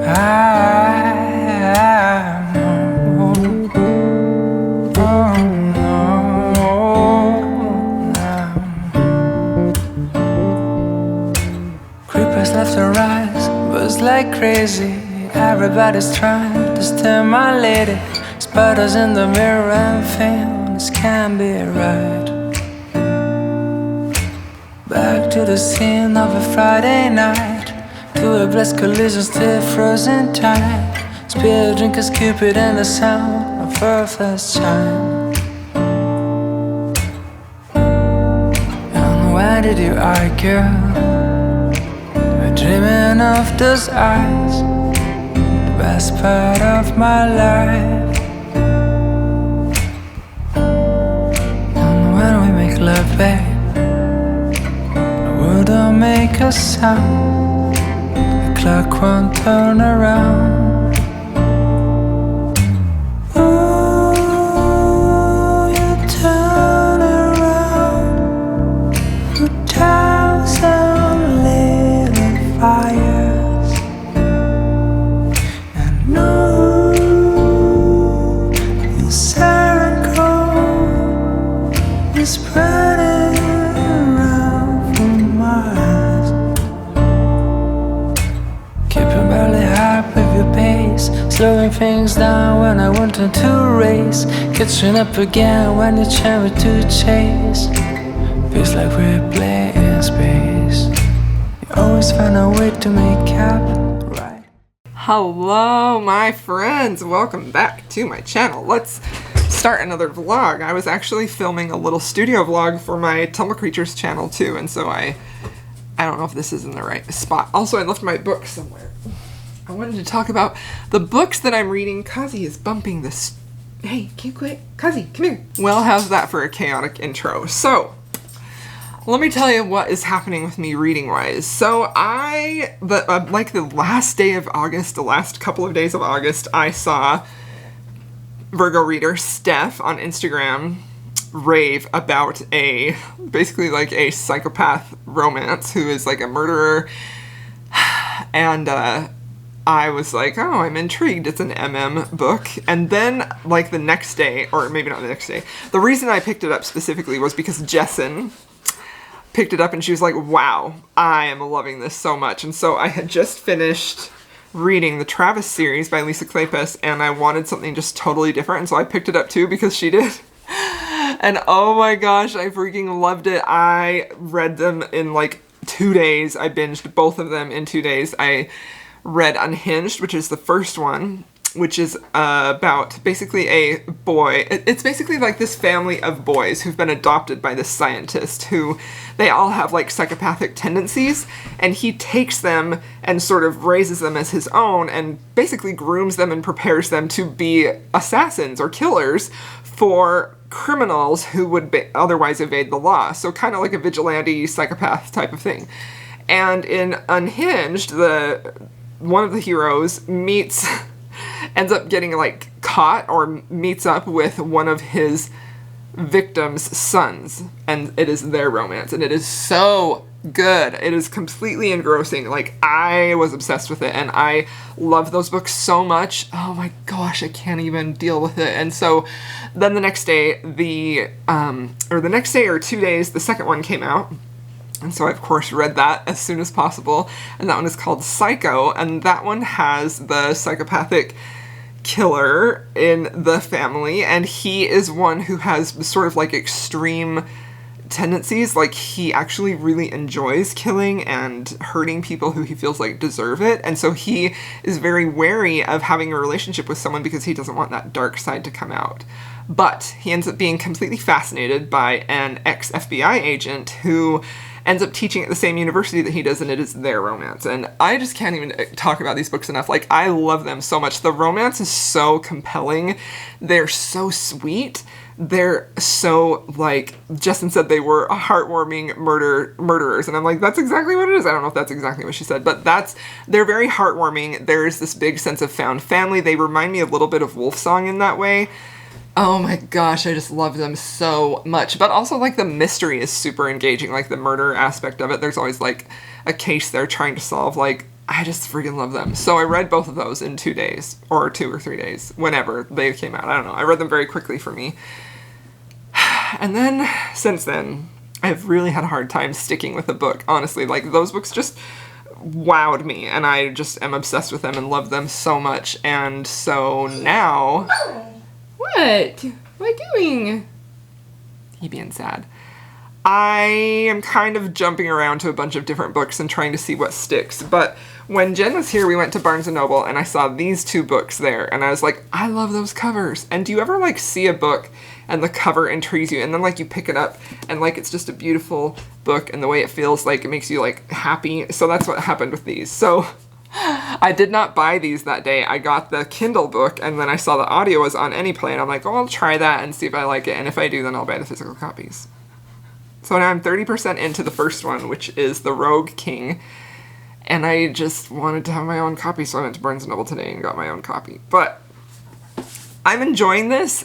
Creepers left and right, buzz like crazy. Everybody's trying to stimulate it. Spiders in the mirror and feel this can't be right. Back to the scene of a Friday night, to a blessed collision still frozen tight. Spear drinkers, Cupid and the sound of her first chime. And why did you argue? We're dreaming of those eyes, the best part of my life. And when we make love, babe, don't make a sound, the clock won't turn around. Ooh, you turn around, 2,000 little fires. And ooh, your circle is spreading. Slowing things down when I wanted to race, catching up again when you try to chase. Feels like we're playing space. You always find a way to make up right. Hello my friends, welcome back to my channel. Let's start another vlog. I was actually filming a little studio vlog for my Tumble Creatures channel too, and so I don't know if this is in the right spot. Also, I left my book somewhere. I wanted to talk about the books that I'm reading. Kazi is bumping this. Hey, can you quit? Kazi, come here. Well, how's that for a chaotic intro? So, let me tell you what is happening with me reading-wise. So, like the last day of August, the last couple of days of August, I saw Virgo reader Steph on Instagram rave about basically like a psychopath romance who is like a murderer. And, I was like, oh, I'm intrigued. It's an book. And then, like, the next day, or maybe not the next day, the reason I picked it up specifically was because Jessin picked it up and she was like, wow, I am loving this so much. And so I had just finished reading the Travis series by Lisa Kleypas, and I wanted something just totally different. And so I picked it up too because she did. And oh my gosh, I freaking loved it. I read them in like 2 days. I binged both of them in 2 days. I read Unhinged, which is the first one, which is about basically a boy. It's basically like this family of boys who've been adopted by this scientist who they all have like psychopathic tendencies, and he takes them and sort of raises them as his own and basically grooms them and prepares them to be assassins or killers for criminals who would otherwise evade the law. So kind of like a vigilante psychopath type of thing. And in Unhinged, one of the heroes ends up getting like caught or meets up with one of his victim's sons, and it is their romance, and it is so good. It is completely engrossing. Like, I was obsessed with it, and I love those books so much. Oh my gosh, I can't even deal with it. And so then the next day, the next day or 2 days, the second one came out. And so I, of course, read that as soon as possible. And that one is called Psycho. And that one has the psychopathic killer in the family. And he is one who has sort of like extreme tendencies. Like, he actually really enjoys killing and hurting people who he feels like deserve it. And so he is very wary of having a relationship with someone because he doesn't want that dark side to come out. But he ends up being completely fascinated by an ex-FBI agent who ends up teaching at the same university that he does, and it is their romance. And I just can't even talk about these books enough. Like, I love them so much. The romance is so compelling. They're so sweet. They're so, like, Justin said they were heartwarming murderers. And I'm like, that's exactly what it is. I don't know if that's exactly what she said, but they're very heartwarming. There's this big sense of found family. They remind me a little bit of Wolfsong in that way. Oh my gosh, I just love them so much. But also, like, the mystery is super engaging, like the murder aspect of it. There's always, like, a case they're trying to solve. Like, I just freaking love them. So I read both of those in 2 days, or 2 or 3 days, whenever they came out. I don't know. I read them very quickly for me. And then, since then, I've really had a hard time sticking with a book. Honestly, like, those books just wowed me, and I just am obsessed with them and love them so much. And so now... What? What am I doing? He being sad. I am kind of jumping around to a bunch of different books and trying to see what sticks. But when Jen was here, we went to Barnes & Noble, and I saw these 2 books there, and I was like, I love those covers. And do you ever, like, see a book and the cover intrigues you, and then, like, you pick it up, and, like, it's just a beautiful book, and the way it feels, like, it makes you, like, happy? So that's what happened with these. So I did not buy these that day. I got the Kindle book, and then I saw the audio was on AnyPlay, and I'm like, oh, I'll try that and see if I like it, and if I do, then I'll buy the physical copies. So now I'm 30% into the first one, which is The Rogue King, and I just wanted to have my own copy, so I went to Barnes & Noble today and got my own copy. But I'm enjoying this.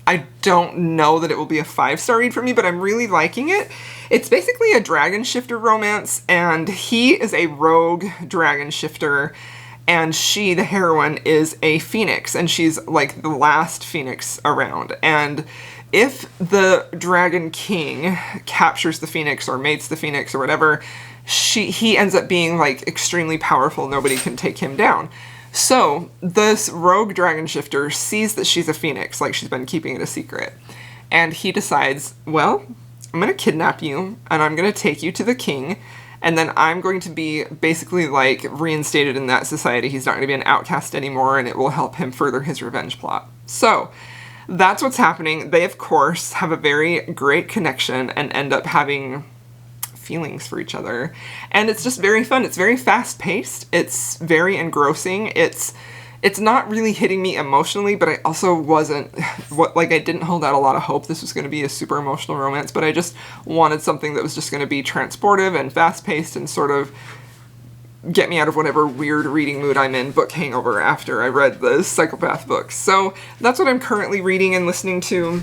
I don't know that it will be a 5-star read for me, but I'm really liking it. It's basically a dragon shifter romance, and he is a rogue dragon shifter, and she, the heroine, is a phoenix, and she's like the last phoenix around. And if the Dragon King captures the phoenix or mates the phoenix or whatever, he ends up being like extremely powerful. Nobody can take him down. So this rogue dragon shifter sees that she's a phoenix, like she's been keeping it a secret. And he decides, well, I'm going to kidnap you and I'm going to take you to the king. And then I'm going to be basically like reinstated in that society. He's not going to be an outcast anymore, and it will help him further his revenge plot. So that's what's happening. They, of course, have a very great connection and end up having feelings for each other. And it's just very fun. It's very fast-paced. It's very engrossing. It's not really hitting me emotionally, but I also wasn't... I didn't hold out a lot of hope this was going to be a super emotional romance, but I just wanted something that was just going to be transportive and fast-paced and sort of get me out of whatever weird reading mood I'm in, book hangover, after I read the Psychopath books. So that's what I'm currently reading and listening to.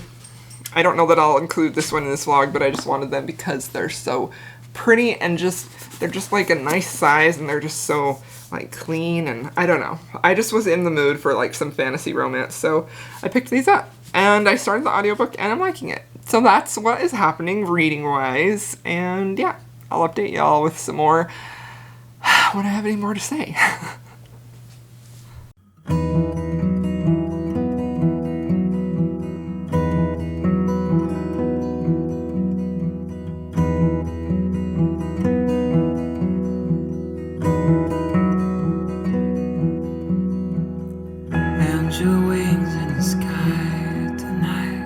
I don't know that I'll include this one in this vlog, but I just wanted them because they're so pretty and they're just like a nice size, and they're just so like clean, and I don't know. I just was in the mood for like some fantasy romance, so I picked these up. And I started the audiobook and I'm liking it. So that's what is happening reading wise, and yeah, I'll update y'all with some more when I have any more to say. And your wings in the sky tonight.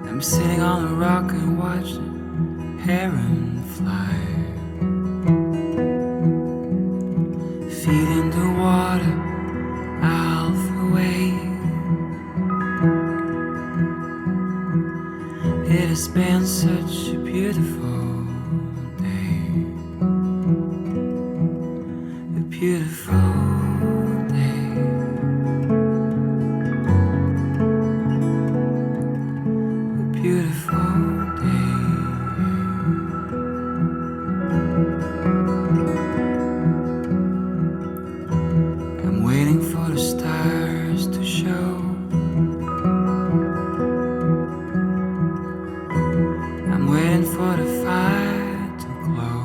I'm sitting on a rock and watching heron fly. Feet in the water, out the way. It has been such a beautiful day. A beautiful day. A beautiful day. I'm waiting for the stars to show. I'm waiting for the fire to glow.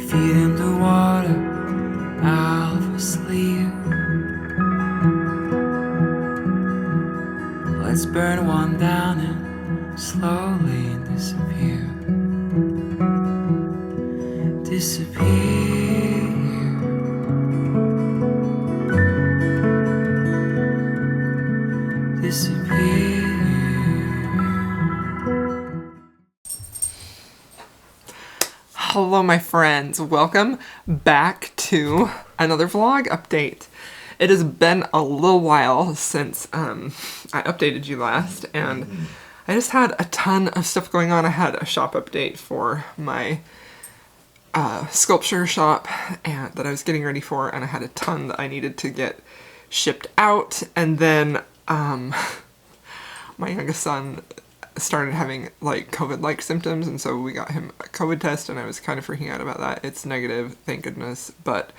Feet in the water, half asleep. Let's burn one down and slowly disappear. Disappear. Disappear. Hello, my friends. Welcome back to another vlog update. It has been a little while since I updated you last, and I just had a ton of stuff going on. I had a shop update for my sculpture shop and that I was getting ready for, and I had a ton that I needed to get shipped out, and then my youngest son started having like COVID-like symptoms, and so we got him a COVID test, and I was kind of freaking out about that. It's negative, thank goodness. But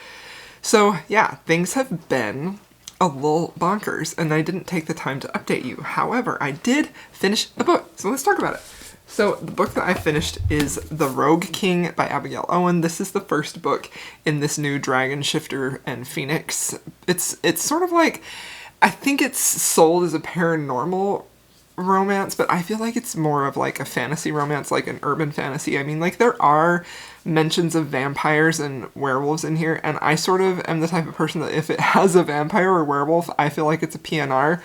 so yeah, things have been a little bonkers, and I didn't take the time to update you. However, I did finish a book, so let's talk about it. So the book that I finished is The Rogue King by Abigail Owen. This is the first book in this new Dragon Shifter and Phoenix. It's sort of like, I think it's sold as a paranormal romance, but I feel like it's more of like a fantasy romance, like an urban fantasy. I mean, like, there are mentions of vampires and werewolves in here, and I sort of am the type of person that if it has a vampire or werewolf, I feel like it's a PNR.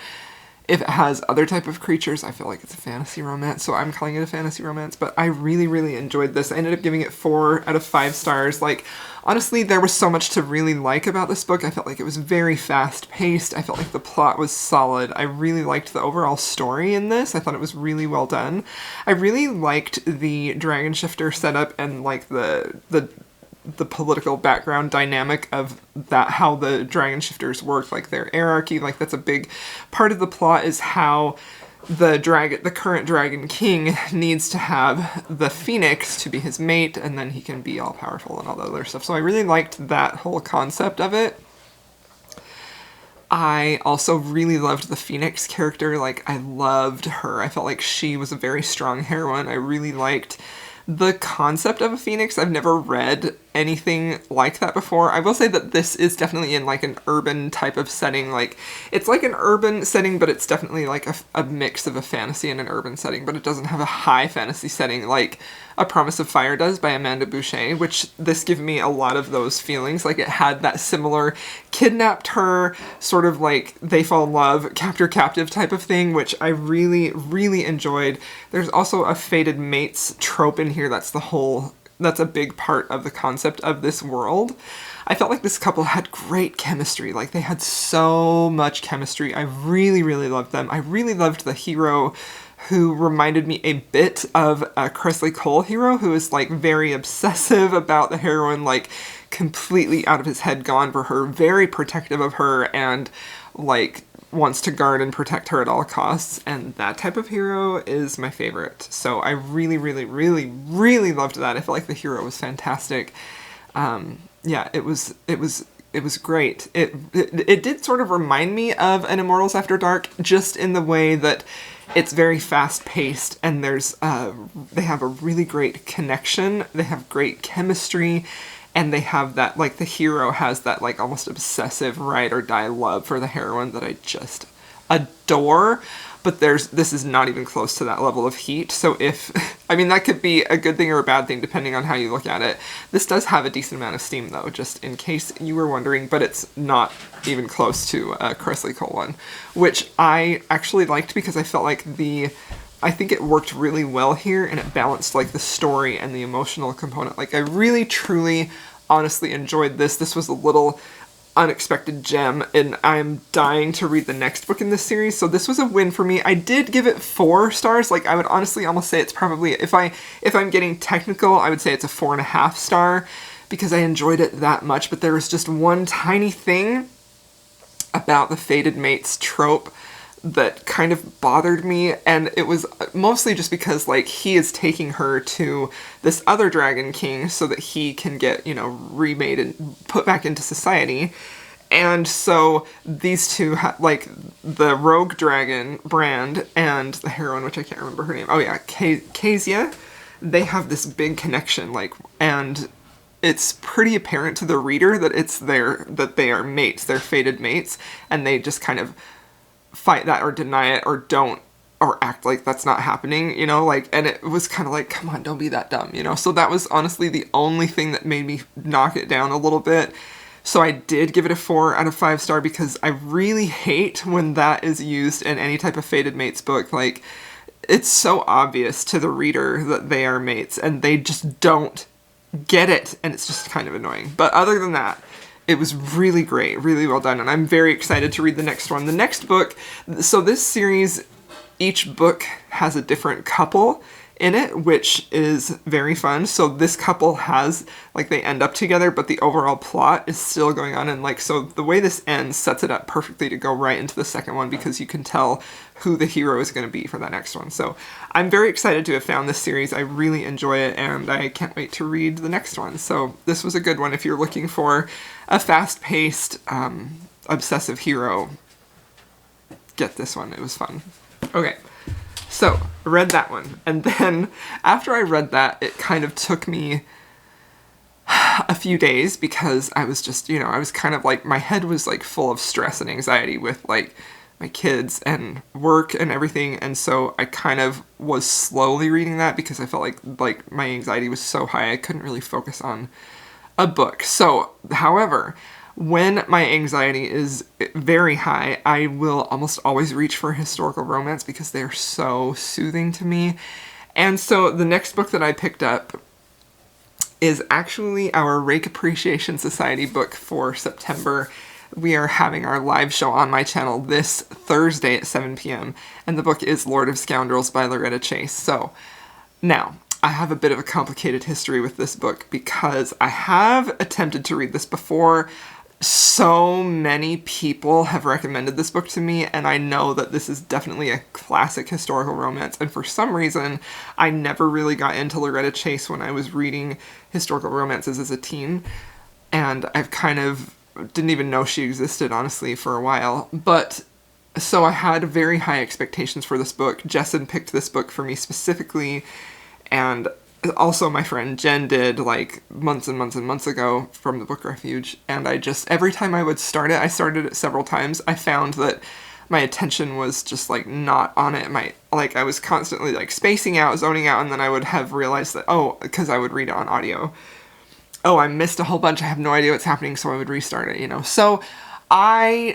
If it has other type of creatures, I feel like it's a fantasy romance, so I'm calling it a fantasy romance. But I really, really enjoyed this. I ended up giving it 4 out of 5 stars. Like, honestly, there was so much to really like about this book. I felt like it was very fast-paced. I felt like the plot was solid. I really liked the overall story in this. I thought it was really well done. I really liked the Dragon Shifter setup and, like, the political background dynamic of that, how the dragon shifters work, like their hierarchy. Like, that's a big part of the plot, is how the current dragon king needs to have the phoenix to be his mate, and then he can be all powerful and all the other stuff. So I really liked that whole concept of it. I also really loved the Phoenix character. Like, I loved her. I felt like she was a very strong heroine. I really liked the concept of a phoenix. I've never read anything like that before. I will say that this is definitely in like an urban type of setting. Like, it's like an urban setting, but it's definitely like a mix of a fantasy and an urban setting, but it doesn't have a high fantasy setting like A Promise of Fire does by Amanda Boucher, which this gave me a lot of those feelings. Like, it had that similar kidnapped her, sort of like they fall in love, captor captive type of thing, which I really, really enjoyed. There's also a fated mates trope in here. That's a big part of the concept of this world. I felt like this couple had great chemistry. Like, they had so much chemistry. I really, really loved them. I really loved the hero, who reminded me a bit of a Kresley Cole hero, who is like very obsessive about the heroine, like completely out of his head gone for her, very protective of her, and like wants to guard and protect her at all costs. And that type of hero is my favorite. So I really, really, really, really loved that. I felt like the hero was fantastic. Yeah, it was great. It did sort of remind me of an Immortals After Dark, just in the way that it's very fast-paced, and they have a really great connection, they have great chemistry, and they have that, like, the hero has that, like, almost obsessive ride or die love for the heroine that I just adore. But this is not even close to that level of heat. So I mean, that could be a good thing or a bad thing depending on how you look at it. This does have a decent amount of steam, though, just in case you were wondering, but it's not even close to a Kresley Cole one, which I actually liked because I felt like I think it worked really well here, and it balanced like the story and the emotional component. Like, I really, truly, honestly enjoyed this. This was a little unexpected gem, and I'm dying to read the next book in this series, so this was a win for me. I did give it 4 stars. Like, I would honestly almost say it's probably, if I'm getting technical, I would say it's a 4.5 star, because I enjoyed it that much. But there was just one tiny thing about the fated mates trope that kind of bothered me, and it was mostly just because, like, he is taking her to this other dragon king so that he can get, you know, remade and put back into society. And so these two, like, the rogue dragon, Brand, and the heroine, which I can't remember her name, oh yeah, Kezia, they have this big connection, like, and it's pretty apparent to the reader that they are mates, they're fated mates, and they just kind of fight that or deny it or don't, or act like that's not happening, you know, like, and it was kind of like, come on, don't be that dumb, you know. So that was honestly the only thing that made me knock it down a little bit. So I did give it a 4 out of 5 star, because I really hate when that is used in any type of fated mates book. Like, it's so obvious to the reader that they are mates, and they just don't get it, and it's just kind of annoying. But other than that, it was really great, really well done, and I'm very excited to read the next one. The next book, so this series, each book has a different couple, in it, which is very fun. So this couple has, like, they end up together, but the overall plot is still going on. And, like, so the way this ends sets it up perfectly to go right into the second one, because you can tell who the hero is going to be for that next one. So I'm very excited to have found this series. I really enjoy it, and I can't wait to read the next one. So this was a good one if you're looking for a fast-paced, obsessive hero. Get this one. It was fun. Okay. So, I read that one, and then after I read that, it kind of took me a few days, because I was just, I was kind of like, my head was like full of stress and anxiety with like my kids and work and everything, and so I kind of was slowly reading that because I felt like my anxiety was so high I couldn't really focus on a book. So, however, when my anxiety is very high, I will almost always reach for historical romance because they're so soothing to me. And so the next book that I picked up is actually our Rake Appreciation Society book for September. We are having our live show on my channel this Thursday at 7 p.m. And the book is Lord of Scoundrels by Loretta Chase. So now, I have a bit of a complicated history with this book because I have attempted to read this before. So many people have recommended this book to me, and I know that this is definitely a classic historical romance, and for some reason, I never really got into Loretta Chase when I was reading historical romances as a teen, and I've kind of didn't even know she existed, honestly, for a while. But so I had very high expectations for this book. Jessen picked this book for me specifically, and also my friend Jen did, like, months and months and months ago from the Book Refuge, and I just, every time I would start it, I started it several times, I found that my attention was just, like, not on it. I was constantly, like, spacing out, zoning out, and then I would have realized that, because I would read it on audio, I missed a whole bunch, I have no idea what's happening, so I would restart it, So I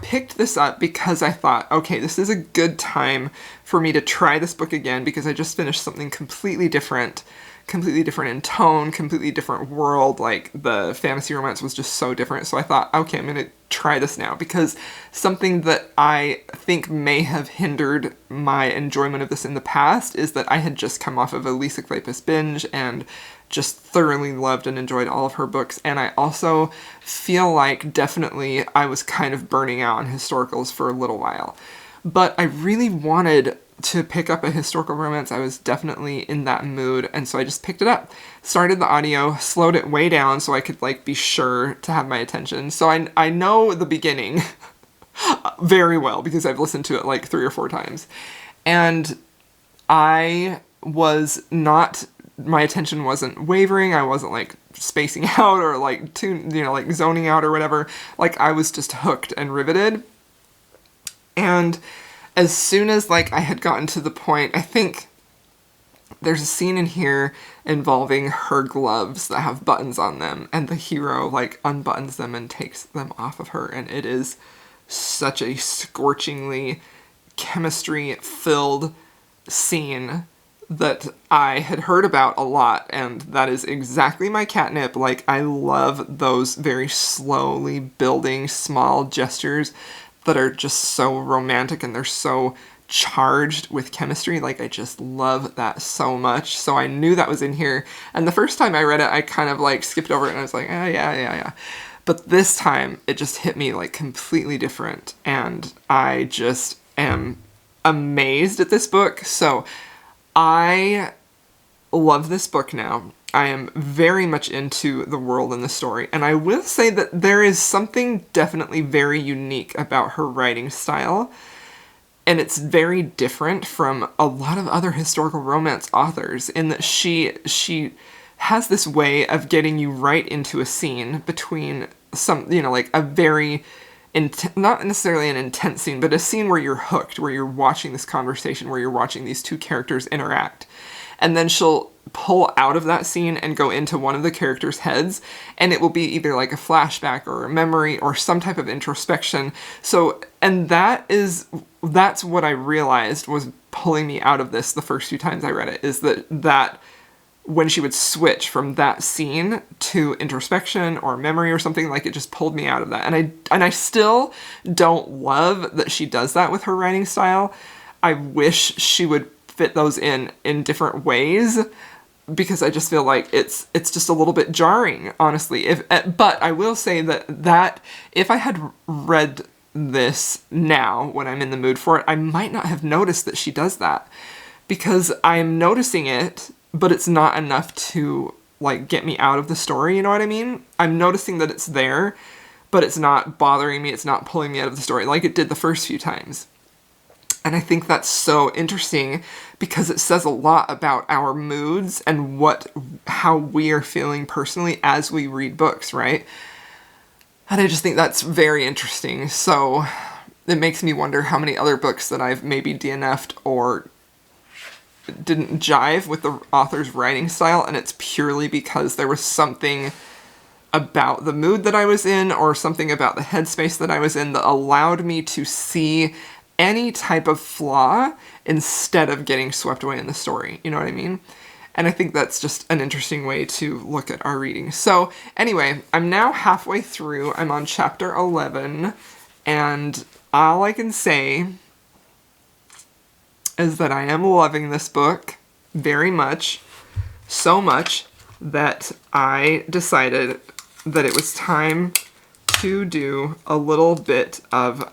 picked this up because I thought, okay, this is a good time for me to try this book again, because I just finished something completely different in tone, completely different world. Like, the fantasy romance was just so different. So I thought, okay, I'm going to try this now, because something that I think may have hindered my enjoyment of this in the past is that I had just come off of a Lisa Kleypas binge and just thoroughly loved and enjoyed all of her books, and I also feel like definitely I was kind of burning out on historicals for a little while. But I really wanted to pick up a historical romance. I was definitely in that mood, and so I just picked it up. Started the audio, slowed it way down so I could, like, be sure to have my attention. So I know the beginning very well because I've listened to it like 3 or 4 times. And I was not... my attention wasn't wavering, I wasn't, like, spacing out or, like, like, zoning out or whatever. Like, I was just hooked and riveted. And as soon as, like, I had gotten to the point, I think there's a scene in here involving her gloves that have buttons on them, and the hero, like, unbuttons them and takes them off of her, and it is such a scorchingly chemistry-filled scene that I had heard about a lot, and that is exactly my catnip. Like, I love those very slowly building small gestures that are just so romantic, and they're so charged with chemistry. Like, I just love that so much. So I knew that was in here, and the first time I read it, I kind of, like, skipped over it, and I was like, yeah. But this time, it just hit me, like, completely different, and I just am amazed at this book. So I love this book now. I am very much into the world and the story, and I will say that there is something definitely very unique about her writing style, and it's very different from a lot of other historical romance authors in that she has this way of getting you right into a scene between some, like a very... not necessarily an intense scene, but a scene where you're hooked, where you're watching this conversation, where you're watching these two characters interact. And then she'll pull out of that scene and go into one of the characters' heads, and it will be either like a flashback or a memory or some type of introspection. So, and that's what I realized was pulling me out of this the first few times I read it, is that when she would switch from that scene to introspection or memory or something, like, it just pulled me out of that. And I still don't love that she does that with her writing style. I wish she would fit those in different ways, because I just feel like it's just a little bit jarring, honestly. But I will say that if I had read this now when I'm in the mood for it, I might not have noticed that she does that, because I'm noticing it, but it's not enough to like get me out of the story, you know what I mean? I'm noticing that it's there, but it's not bothering me, it's not pulling me out of the story like it did the first few times. And I think that's so interesting, because it says a lot about our moods and how we are feeling personally as we read books, right? And I just think that's very interesting. So it makes me wonder how many other books that I've maybe DNF'd or didn't jive with the author's writing style, and it's purely because there was something about the mood that I was in, or something about the headspace that I was in, that allowed me to see any type of flaw instead of getting swept away in the story. You know what I mean? And I think that's just an interesting way to look at our reading. So anyway, I'm now halfway through. I'm on chapter 11, and all I can say is that I am loving this book very much, so much that I decided that it was time to do a little bit of,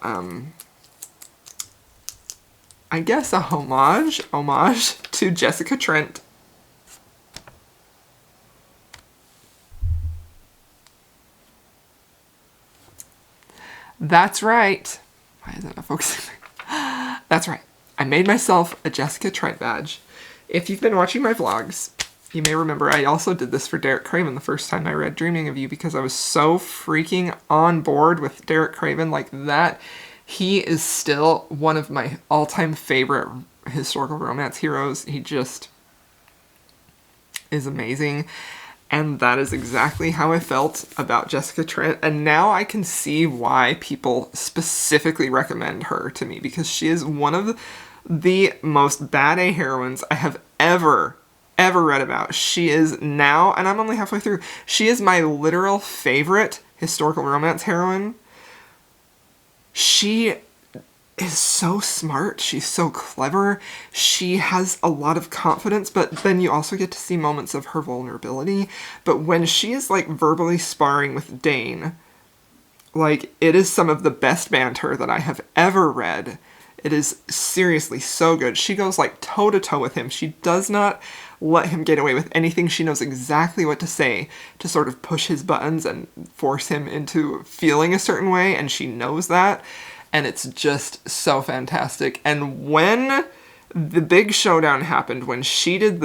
I guess a homage to Jessica Trent. That's right. Why is that not focusing? That's right. I made myself a Jessica Trent badge. If you've been watching my vlogs, you may remember I also did this for Derek Craven the first time I read Dreaming of You, because I was so freaking on board with Derek Craven like that. He is still one of my all-time favorite historical romance heroes. He just is amazing. And that is exactly how I felt about Jessica Trent. And now I can see why people specifically recommend her to me, because she is one of the most bad A heroines I have ever read about. She is now, and I'm only halfway through, she is my literal favorite historical romance heroine. She is so smart. She's so clever. She has a lot of confidence, but then you also get to see moments of her vulnerability. But when she is like verbally sparring with Dane, like, it is some of the best banter that I have ever read. It is seriously so good. She goes like toe to toe with him. She does not let him get away with anything. She knows exactly what to say to sort of push his buttons and force him into feeling a certain way, and she knows that. And it's just so fantastic. And when the big showdown happened, when she did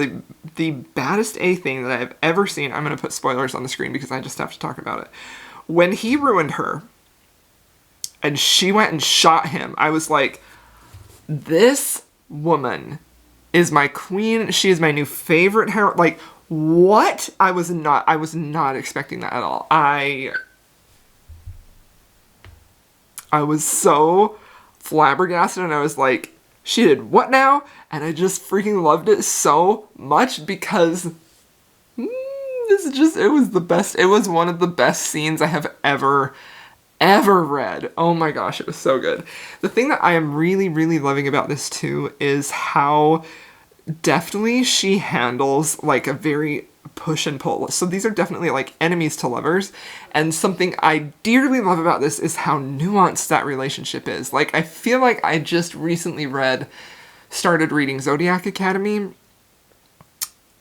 the baddest A thing that I've ever seen, I'm going to put spoilers on the screen because I just have to talk about it. When he ruined her and she went and shot him, I was like, this woman is my queen. She is my new favorite hero. Like, what? I was not expecting that at all. I was so flabbergasted, and I was like, she did what now? And I just freaking loved it so much, because it was the best. It was one of the best scenes I have ever read. Oh my gosh, it was so good. The thing that I am really, really loving about this too is how deftly she handles like a very push and pull. So these are definitely like enemies to lovers, and something I dearly love about this is how nuanced that relationship is. Like, I feel like I just recently started reading Zodiac Academy,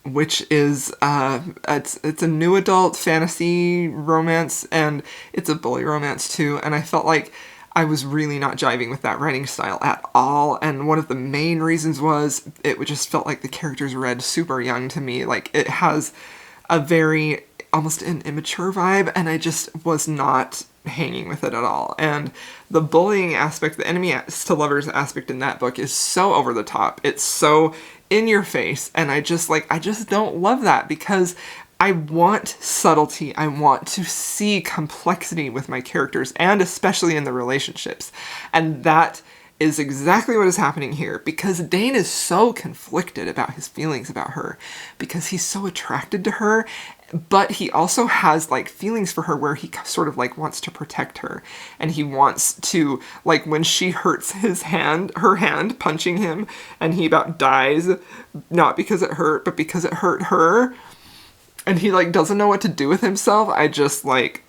which is it's a new adult fantasy romance, and it's a bully romance too, and I felt like I was really not jiving with that writing style at all, and one of the main reasons was it just felt like the characters read super young to me. Like, it has a very almost an immature vibe, and I just was not hanging with it at all. And the bullying aspect, the enemies to lovers aspect in that book is so over the top. It's so in your face, and I just don't love that, because I want subtlety. I want to see complexity with my characters, and especially in the relationships. And that is exactly what is happening here, because Dane is so conflicted about his feelings about her, because he's so attracted to her, but he also has like feelings for her where he sort of like wants to protect her, and he wants to, like, when she hurts her hand punching him and he about dies, not because it hurt but because it hurt her, and he like doesn't know what to do with himself. I just like,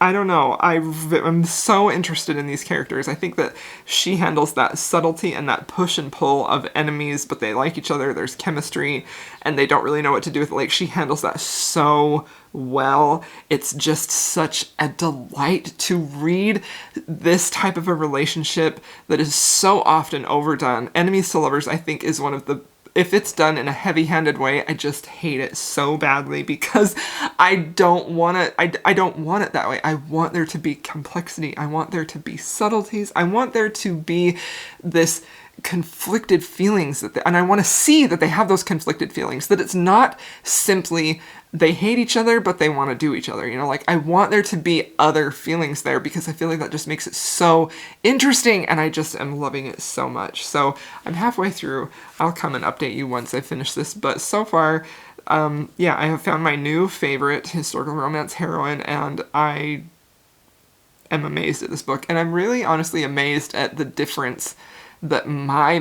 I don't know. I'm so interested in these characters. I think that she handles that subtlety and that push and pull of enemies, but they like each other. There's chemistry, and they don't really know what to do with it. Like, she handles that so well. It's just such a delight to read this type of a relationship that is so often overdone. Enemies to lovers, I think, is one of the, if it's done in a heavy-handed way, I just hate it so badly because I don't want it. I don't want it that way. I want there to be complexity. I want there to be subtleties. I want there to be this conflicted feelings and I want to see that they have those conflicted feelings, that it's not simply they hate each other but they want to do each other, you know, like I want there to be other feelings there because I feel like that just makes it so interesting, and I just am loving it so much. So I'm halfway through. I'll come and update you once I finish this, but so far yeah, I have found my new favorite historical romance heroine, and I am amazed at this book, and I'm really honestly amazed at the difference that my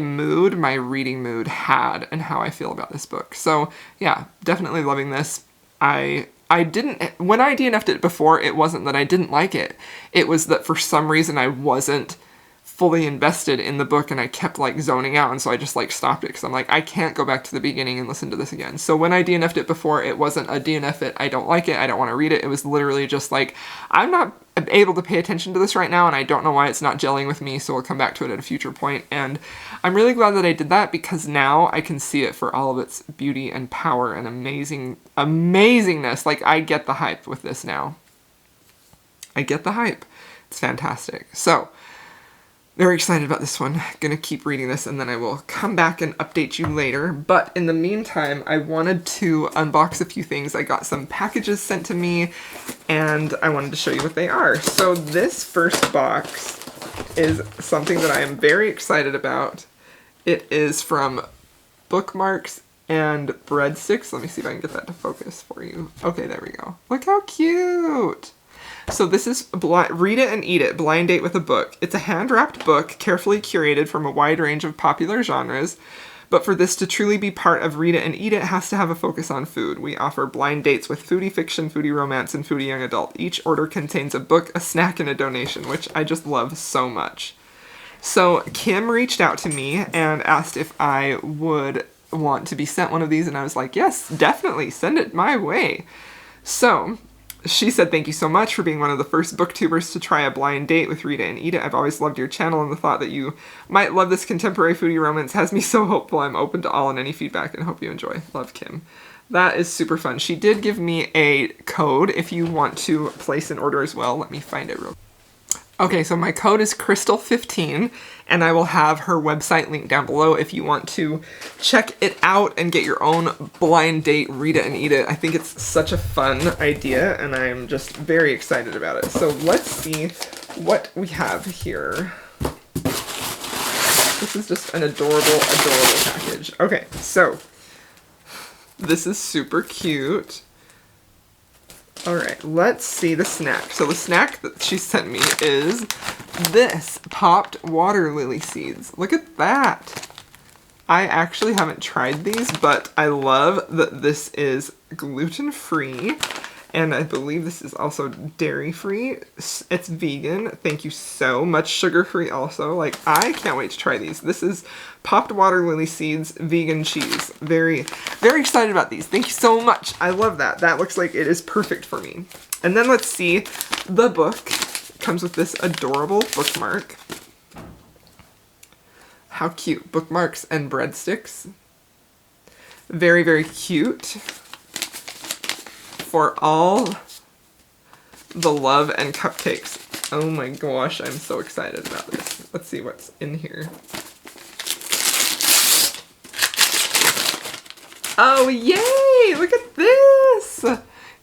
reading mood had and how I feel about this book. So yeah, definitely loving this. I didn't, when I DNF'd it before, it wasn't that I didn't like it. It was that for some reason I wasn't fully invested in the book and I kept like zoning out, and so I just like stopped it because I'm like, I can't go back to the beginning and listen to this again. So when I DNF'd it before, it wasn't a DNF it, I don't like it, I don't want to read it. It was literally just like, I'm not able to pay attention to this right now and I don't know why it's not gelling with me, so we'll come back to it at a future point. And I'm really glad that I did that because now I can see it for all of its beauty and power and amazingness. Like, I get the hype with this now. I get the hype. It's fantastic. So very excited about this one. Gonna keep reading this and then I will come back and update you later. But in the meantime, I wanted to unbox a few things. I got some packages sent to me and I wanted to show you what they are. So this first box is something that I am very excited about. It is from Bookmarks and Breadsticks. Let me see if I can get that to focus for you. Okay, there we go. Look how cute. So this is Read It and Eat It, Blind Date with a Book. It's a hand-wrapped book, carefully curated from a wide range of popular genres. But for this to truly be part of Read It and Eat It, it has to have a focus on food. We offer blind dates with foodie fiction, foodie romance, and foodie young adult. Each order contains a book, a snack, and a donation, which I just love so much. So Kim reached out to me and asked if I would want to be sent one of these, and I was like, yes, definitely, send it my way. So she said, thank you so much for being one of the first booktubers to try a blind date with Read It and Eat It. I've always loved your channel, and the thought that you might love this contemporary foodie romance has me so hopeful. I'm open to all and any feedback and hope you enjoy. Love, Kim. That is super fun. She did give me a code if you want to place an order as well. Let me find it real quick. Okay, so my code is Crystal15, and I will have her website linked down below if you want to check it out and get your own blind date, Read It and Eat It. I think it's such a fun idea, and I'm just very excited about it. So let's see what we have here. This is just an adorable package. Okay, so this is super cute. All right, let's see the snack. So the snack that she sent me is this popped water lily seeds. Look at that. I actually haven't tried these, but I love that this is gluten-free, and I believe this is also dairy-free. It's vegan. Thank you so much. Sugar-free also. Like, I can't wait to try these. This is popped water lily seeds, vegan cheese. Very, very excited about these. Thank you so much. I love that. That looks like it is perfect for me. And then let's see the book. It comes with this adorable bookmark. How cute. Bookmarks and Breadsticks. Very, very cute. For all the love and cupcakes. Oh my gosh, I'm so excited about this. Let's see what's in here. Oh, yay! Look at this!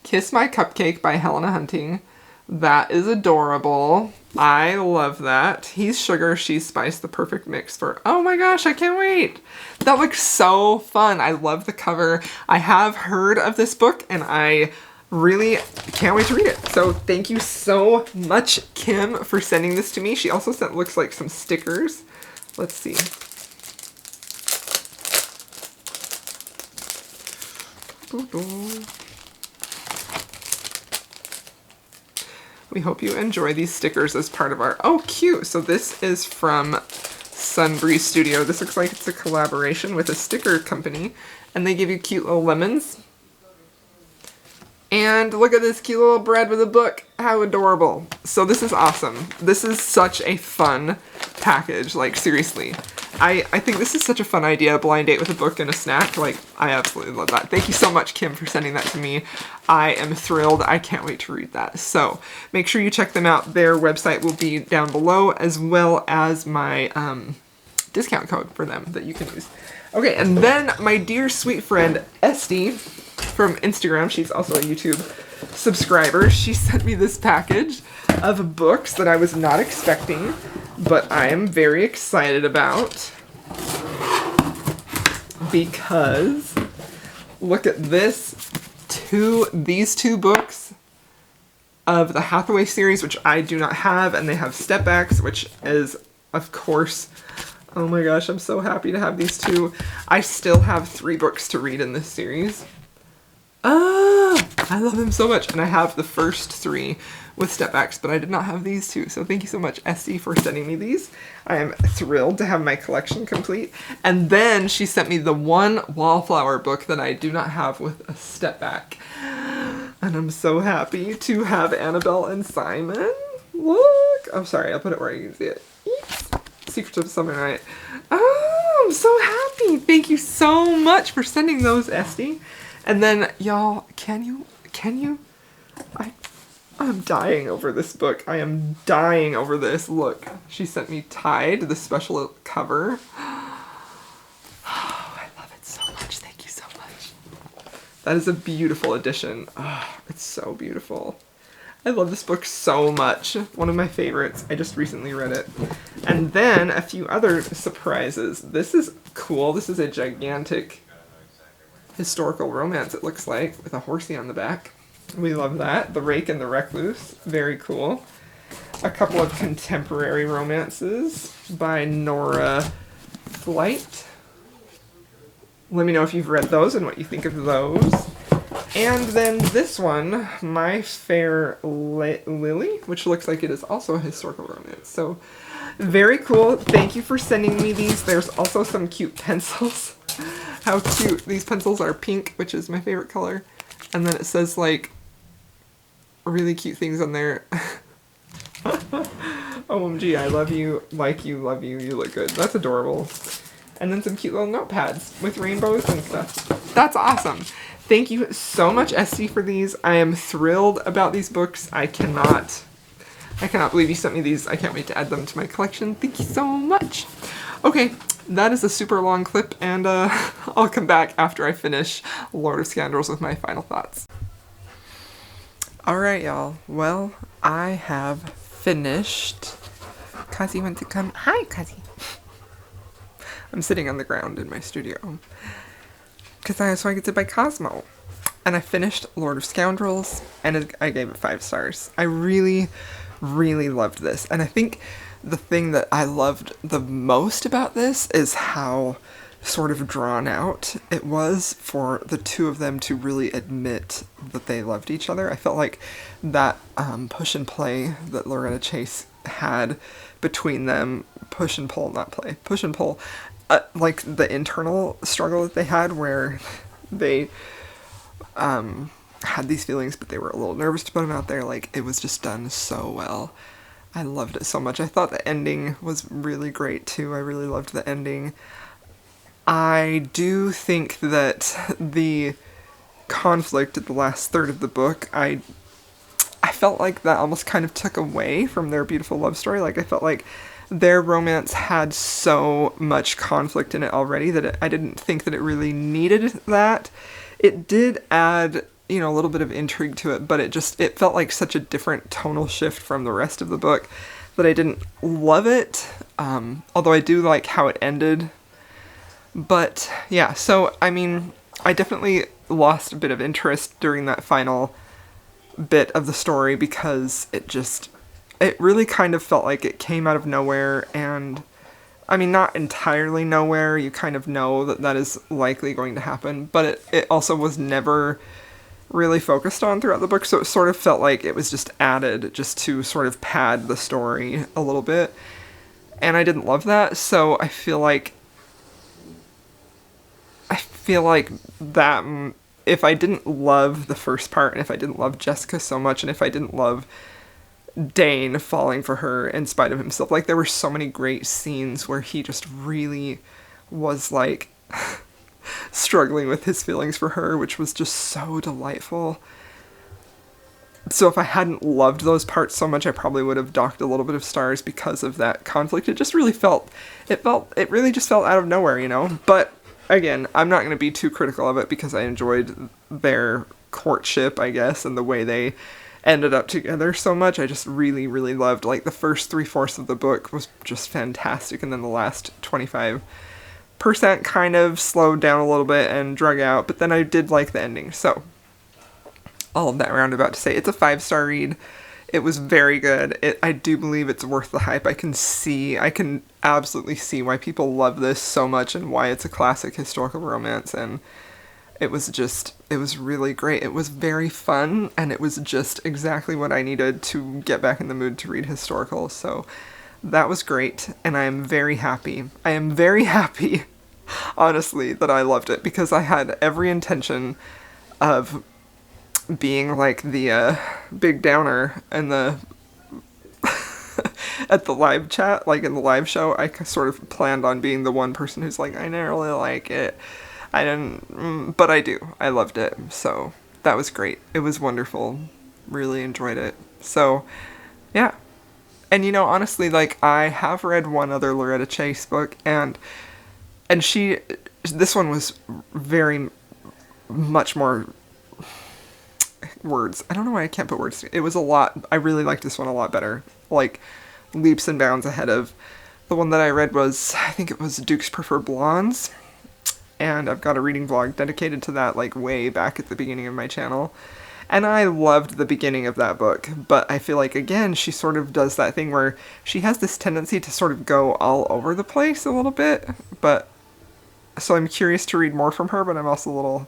Kiss My Cupcake by Helena Hunting. That is adorable. I love that. He's sugar, she's spice, the perfect mix for... Oh my gosh, I can't wait! That looks so fun. I love the cover. I have heard of this book, and I really can't wait to read it. So thank you so much, Kim, for sending this to me. She also sent, looks like, some stickers. Let's see. We hope you enjoy these stickers as part of our... Oh, cute! So this is from Sunbreeze Studio. This looks like it's a collaboration with a sticker company. And they give you cute little lemons. And look at this cute little bread with a book. How adorable. So this is awesome. This is such a fun package. Like, seriously. I think this is such a fun idea, a blind date with a book and a snack. Like, I absolutely love that. Thank you so much, Kim, for sending that to me. I am thrilled. I can't wait to read that. So make sure you check them out. Their website will be down below, as well as my discount code for them that you can use. Okay, and then my dear sweet friend, Esty, from Instagram, she's also a YouTube subscriber, she sent me this package of books that I was not expecting, but I am very excited about, because look at this, these two books of the Hathaway series, which I do not have, and they have Step Backs, which is, of course, oh my gosh, I'm so happy to have these two. I still have 3 books to read in this series. I love them so much, and I have the first 3 with Step Backs, but I did not have these 2, so thank you so much, Esty, for sending me these. I am thrilled to have my collection complete. And then she sent me the one Wallflower book that I do not have with a Step Back. And I'm so happy to have Annabelle and Simon. Look! I'm sorry, I'll put it where I can see it. Secrets of Summer Night. Oh, I'm so happy! Thank you so much for sending those, Esty. And then, y'all, can you? I'm dying over this book. I am dying over this. Look, she sent me Tide, the special cover. Oh, I love it so much. Thank you so much. That is a beautiful edition. Oh, it's so beautiful. I love this book so much. One of my favorites. I just recently read it. And then a few other surprises. This is cool. This is a gigantic historical romance, it looks like, with a horsey on the back. We love that. The Rake and the Recluse. Very cool. A couple of contemporary romances by Nora Flight. Let me know if you've read those and what you think of those. And then this one, My Fair Lily, which looks like it is also a historical romance. So, very cool. Thank you for sending me these. There's also some cute pencils. How cute. These pencils are pink, which is my favorite color. And then it says, like, really cute things on there. OMG, I love you, like you, love you, you look good. That's adorable. And then some cute little notepads with rainbows and stuff. That's awesome. Thank you so much, Esty, for these. I am thrilled about these books. I cannot believe you sent me these. I can't wait to add them to my collection. Thank you so much. Okay, that is a super long clip, and I'll come back after I finish Lord of Scoundrels with my final thoughts. Alright, y'all. Well, I have finished. Kazi went to come. Hi, Kazi. I'm sitting on the ground in my studio. So I get to buy Cosmo. And I finished Lord of Scoundrels, and I gave it 5 stars. I really, really loved this. And I think the thing that I loved the most about this is how sort of drawn out it was for the two of them to really admit that they loved each other. I felt like that push and play that Loretta Chase had between them, push and pull, like the internal struggle that they had where they had these feelings but they were a little nervous to put them out there, like it was just done so well. I loved it so much. I thought the ending was really great too. I really loved the ending. I do think that the conflict at the last third of the book, I felt like that almost kind of took away from their beautiful love story. Like I felt like their romance had so much conflict in it already that I didn't think that it really needed that. It did add, you know, a little bit of intrigue to it, but it felt like such a different tonal shift from the rest of the book that I didn't love it. Although I do like how it ended. But yeah, so I mean, I definitely lost a bit of interest during that final bit of the story because it really kind of felt like it came out of nowhere, and I mean, not entirely nowhere. You kind of know that that is likely going to happen, but it also was never really focused on throughout the book, so it sort of felt like it was just added just to sort of pad the story a little bit. And I didn't love that, so I feel like that if I didn't love the first part, and if I didn't love Jessica so much, and if I didn't love Dane falling for her in spite of himself, like there were so many great scenes where he just really was like struggling with his feelings for her, which was just so delightful. So if I hadn't loved those parts so much, I probably would have docked a little bit of stars because of that conflict. It just really it really just felt out of nowhere, you know? But again, I'm not going to be too critical of it because I enjoyed their courtship, I guess, and the way they ended up together so much. I just really, really loved, like, the first 3/4 of the book was just fantastic, and then the last 25% kind of slowed down a little bit and drug out, but then I did like the ending. So all of that roundabout to say it's a 5-star read. It was very good. I do believe it's worth the hype. I can absolutely see why people love this so much and why it's a classic historical romance, and it was really great. It was very fun, and it was just exactly what I needed to get back in the mood to read historical, so that was great, and I am very happy. I am very happy, honestly, that I loved it, because I had every intention of being like the big downer and the at the live chat, like in the live show. I sort of planned on being the one person who's like, I never really like it. I didn't, but I do. I loved it. So that was great. It was wonderful. Really enjoyed it. So yeah. And you know, honestly, like, I have read one other Loretta Chase book, and this one was very much more words. I don't know why I can't put words. It was a lot. I really liked this one a lot better. Like, leaps and bounds ahead of the one that I read was, I think it was Dukes Prefer Blondes. And I've got a reading vlog dedicated to that, like, way back at the beginning of my channel. And I loved the beginning of that book, but I feel like, again, she sort of does that thing where she has this tendency to sort of go all over the place a little bit, but so I'm curious to read more from her, but I'm also a little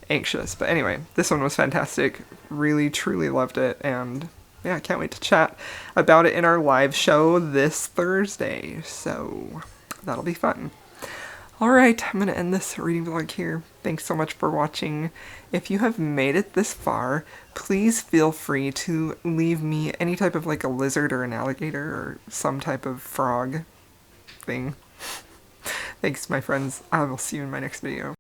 anxious. But anyway, this one was fantastic. Really, truly loved it, and yeah, I can't wait to chat about it in our live show this Thursday, so that'll be fun. Alright, I'm going to end this reading vlog here. Thanks so much for watching. If you have made it this far, please feel free to leave me any type of, like, a lizard or an alligator or some type of frog thing. Thanks, my friends. I will see you in my next video.